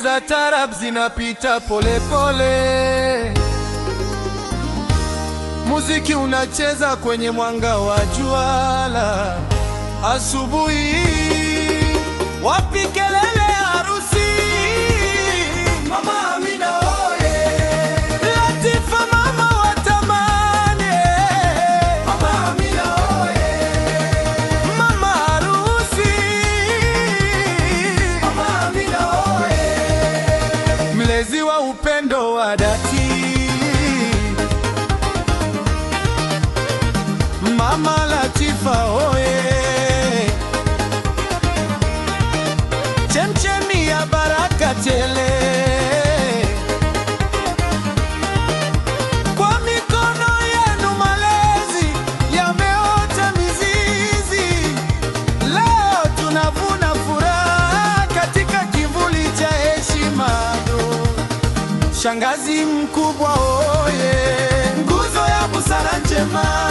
za tarab zinapita pole pole, muziki unacheza kwenye mwanga wa jua. Asubuhi wapi kelele harusi, Mama Amina oye, Latifa mama watamani, Mama Amina oye, mama harusi, Mama Amina oye, mlezi wa upendo wa dhati, Mama Latifa oye, chemchemi ya baraka tele, kwa mikono yenu malezi yameota mizizi. Leo tunavuna furaha katika kivuli cha heshima. Shangazi mkubwa oye, nguzo ya busara njema,